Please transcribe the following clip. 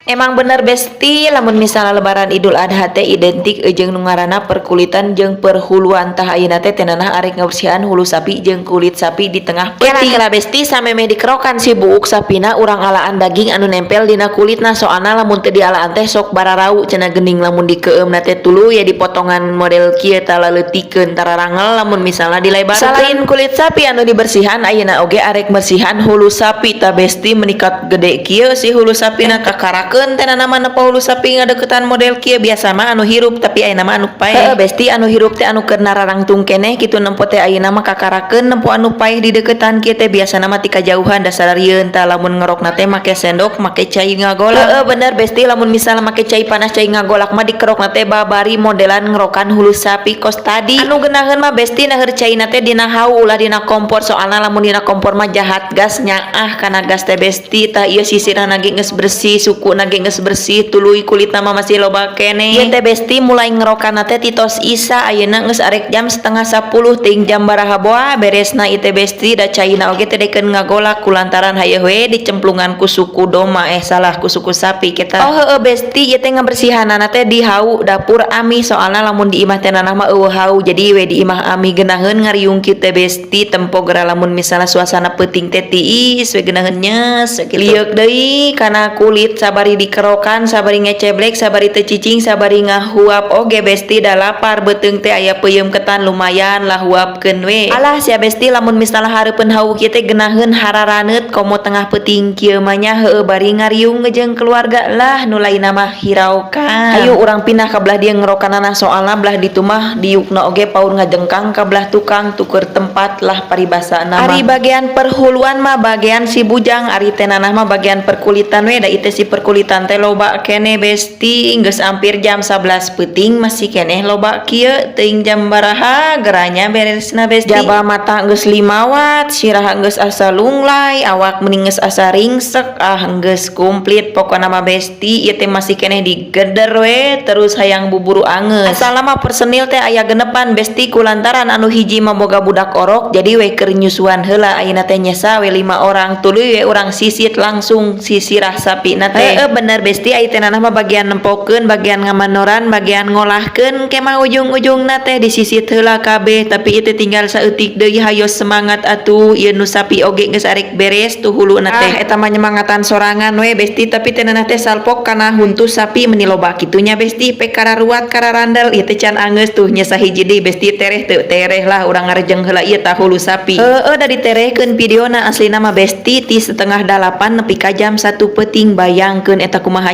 Emang bener besti, lamun misalnya lebaran Idul Adha teh identik jeung nu ngaranna perkulitan jeung perhuluan tah ayeuna teh tenanah arek ngabersihan hulu sapi jeung kulit sapi di tengah peuting. Kela besti sameme dikerokan si buuk sapina urang alaan daging anu nempel dina kulitna soalna lamun teu dialaan teh sok bararau cenah geuning lamun dikeueumna teh tuluy ya dipotongan model kieu tah laleutikeun tararangel lamun misalnya dilebarkeun. Selain kulit sapi anu dibersihan ayeuna oge arek bersihan hulu sapi tah besti menikat gede kieu si hulu sapina kakarakeun tena nama nepo hulu sapi ngadeukeutan model kieu biasa mah anu hirup tapi ayeuna mah anu paeh. Besti anu hirup teh anu keur nararangtung keneh kitu nempo teh ayeuna mah kakarakeun nempo anu paeh di deuketan kieu teh biasana mah ti kajauhan dasar rieun tah lamun ngerokna teh make sendok make cai ngagolak. Bener besti lamun misalnya make cai panas cai ngagolak mah dikerokna teh babari modelan ngerokan hulu sapi kos tadi. Anu geunaheun mah besti naher caina teh dina hau ulah dina kompor soalna lamun dina kompor mah jahat gas nyaah kana gas teh besti tah ieu sisirna ge geus bersih sukuna ge geus bersih tuluy kulitna mah masih loba keneh. Ieu teh besti mulai ngerokanna teh ti tos Isa ayeuna geus arek jam 9:30 ting jam baraha boa beresna ieu teh besti da caina oge teh dekeun ngagolak kulantaran haye we dicemplungan ku suku doma salah ku suku sapi kita. Besti ieu teh ngabersihanana teh di hau dapur ami soalna lamun di imah teh nanah mah eueuh hau jadi we di imah ami geunaheun ngariung kieu teh besti tempo gara lamun misalnya suasana peuting teh tiis we geunaheun nyes kitu. Liuk deui kana kulit sabari dikerokan sabari ngeceblek sabari teu cicing sabari ngahuap oge besti da lapar beuteung teh aya peuyeum ketan lumayan lah huapkeun we. Alah sia besti lamun misalnya hareupeun hau kieu teh geunaheun hararaneut komo tengah peuting kieu mah nya heueuh bari ngariung jeung keluarga lah nu lainna mah hiraukan. Ayo urang pindah ka belah dieu ngerokanana soalna belah ditu mah diukna oge paur ngajengkang ka belah tukang tuker tempat lah paribasana mah. Ari bagian perhuluan mah bagian si bujang ari teh nanah mah bagian perkulitan we da ieu si perkulitan teh loba keneh besti geus ampir jam 11 peuting masih keneh loba kieu teuing jam baraha geranya beresna besti. Jaba mata geus 5 watt siraha geus asa lunglai awak mending geus asa ringsek geus komplit pokona mah besti ieu teh masih keneh digeder we terus hayang buburu angeus. Asal mah personil teh aya genepan besti kulantaran anu hiji mah boga budak orok jadi we keur nyusuan heula ayeuna teh nyesa we 5 orang tuluy we urang sisit langsung sisirah sapina teh. Bener besti aya teh nanah mah bagian nempokeun bagian ngamanoran bagian ngolahkeun kemah ujung-ujungna teh disisit heula kabeh tapi ieu tinggal saeutik deui hayo semangat atuh ieu nu sapi oge geus arek beres tuh huluna teh. Eta mah nyemangatan sorangan we besti tapi teh nanah teh salpok kana huntu sapi meuni loba kitunya besti pe kararuat kararandel ieu teh can angeus tuh nya sahiji deui besti tereh teu tereh lah urang ngarejeng heula ieu tah hulu sapi. Da diterehkeun videona aslina mah besti ti 7:30 nepi ka jam 1 peuting bayangkeun eta kumaha